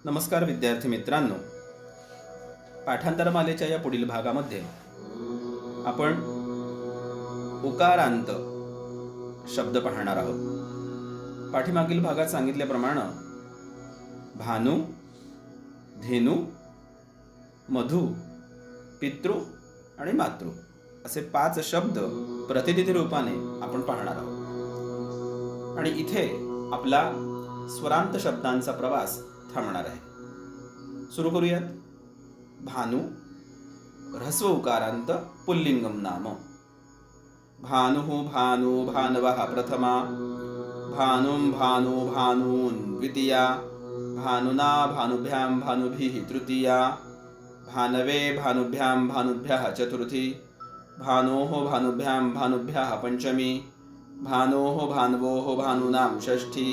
नमस्कार विद्यार्थी मित्रांनो, पाठांतरमालेच्या या पुढील भागामध्ये आपण उकारांत शब्द पाहणार आहोत. पाठीमागील भागात सांगितल्याप्रमाणे भानू, धेनू, मधु, पितृ आणि मातृ असे 5 शब्द प्रतिनिधी रूपाने आपण पाहणार आहोत. आणि इथे आपला स्वरांत शब्दांचा प्रवास थांबणार आहे. सुरू करूयात. भानू ह्रस्व उकारांत पुल्लिंगम नाम. भानु भानु भानवः प्रथमा, भानुं भानु भानून् द्वितीया, भानुना भानुभ्यां भानुभिः तृतीया, भानवे भानुभ्यां भानुभ्यः चतुर्थी, भानोः भानुभ्यां भानुभ्यः पंचमी, भानोः भान्वोः भानूनां षष्ठी,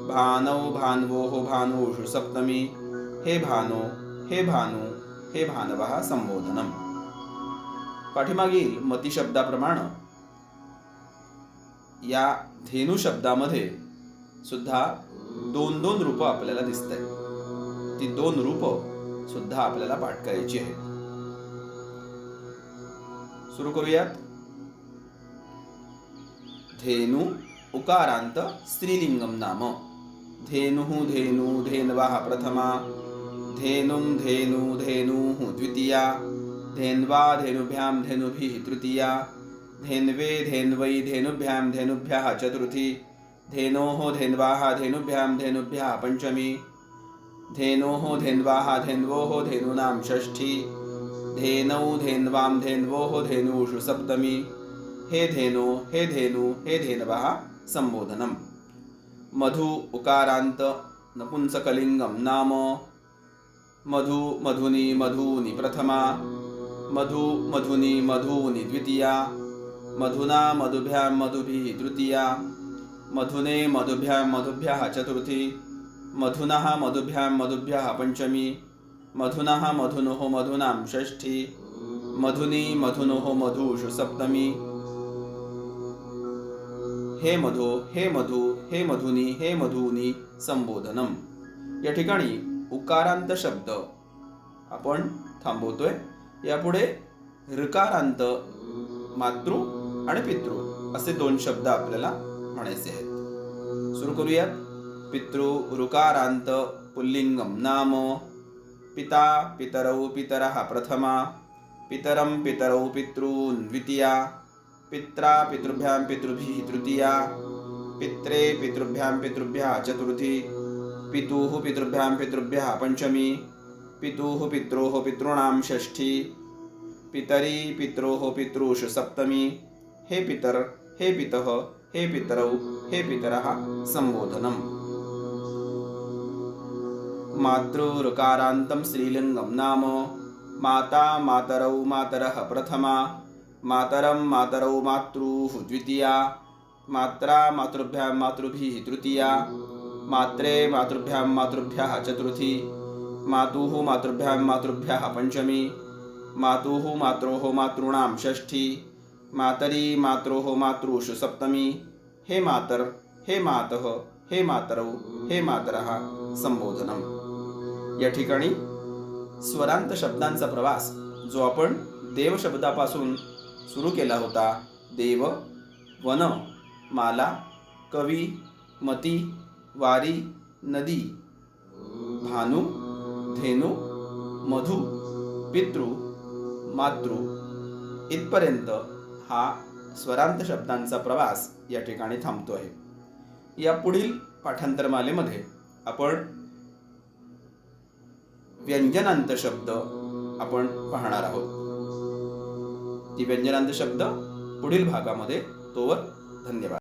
भानौ भान्वोः भानुषु सप्तमी. हे भानो, हे भानू, हे भानवः संबोधनम. पाठीमागील मती शब्दाप्रमाणे या धेनू शब्दामध्ये सुद्धा 2 रूप आपल्याला दिसत आहेत. ती 2 रूप सुद्धा आपल्याला पाठ करायची आहेत. सुरू करूयात. धेनू उकारांत स्त्रीलिंगम नाम. धेनुः धेनू धेनवः प्रथमा, धेनुं धेनू धेनूः द्वितीया, धेन्वा धेनुभ्यां धेनुभिः तृतीया, धेन्वे धेन्वै धेनुभ्यां धेनुभ्यः चतुर्थी, धेनोः धेन्वाः धेनुभ्यां धेनुभ्यः पंचमी, धेनोः धेन्वाः धेन्वोः धेनूनां षष्ठी, धेनौ धेन्वां धेन्वोः धेनूषु सप्तमी. हे धेनो, हे धेनू, हे धेनवः संबोधनम. मधु उकारांत नपुंसकलिंगम नाम. मधु मधुनी मधूनि प्रथमा, मधु मधुनी मधूनि द्वितीया, मधुना मधुभ्यां मधुभिः तृतीया, मधुने मधुभ्यां मधुभ्यः चतुर्थी, मधुनः मधुभ्यां मधुभ्यः पंचमी, मधुनः मधुनोः मधूनां षष्ठी, मधुनी मधुनोः मधुषु सप्तमी. हे मधो, हे मधु, हे मधुनी, हे मधूनी संबोधनम. या ठिकाणी उकारांत शब्द आपण थांबवतोय. यापुढे ऋकारांत मातृ आणि पितृ असे 2 शब्द आपल्याला म्हणायचे आहेत. सुरू करूयात. पितृ ऋकारांत पुल्लिंगम नाम. पिता पितरौ पितरः प्रथमा, पितरं पितरौ पितॄन् द्वितीया, पित्रा पितृभ्यां पितृभिः तृतीया, पित्रे पितृभ्यां पितृभ्यः चतुर्थी, पितुः पितृभ्यां पितृभ्यः पंचमी, पितुः पित्रोः पितॄणां षष्ठी, पितरी पित्रोः पितॄषु सप्तमी. हे पितर, हे पितः, हे पितरौ, हे पितरः संबोधनम. मातृ ऋकारान्तं स्त्रीलिंगम नाम. माता मातरौ मातरः प्रथमा, मातरं मातरौ मातृः द्वितीया, मात्रा मातृभ्यां मातृभिः तृतीया, मात्रे मातृभ्यां मातृभ्यः चतुर्थी, मातुः मातृभ्यां मातृभ्यः पंचमी, मातुः मात्रोः मातॄणां षष्ठी, मातरी मात्रोः मातृषु सप्तमी. हे मातर, हे मातः, हे मातरौ, हे मातरः संबोधनम. या ठिकाणी स्वरांत शब्दांचा प्रवास जो आपण देव शब्दापासून सुरू केला होता. देव, वन, माला, कवी, मती, वारी, नदी, भानू, धेनू, मधु, पितृ, मातृ इथपर्यंत हा स्वरांत शब्दांचा प्रवास या ठिकाणी थांबतो आहे. या पुढील पाठांतरमालेमध्ये आपण व्यंजनांत शब्द आपण पाहणार आहोत. ती व्यंजनांत शब्द पुढील भागामध्ये. तोवर धन्यवाद.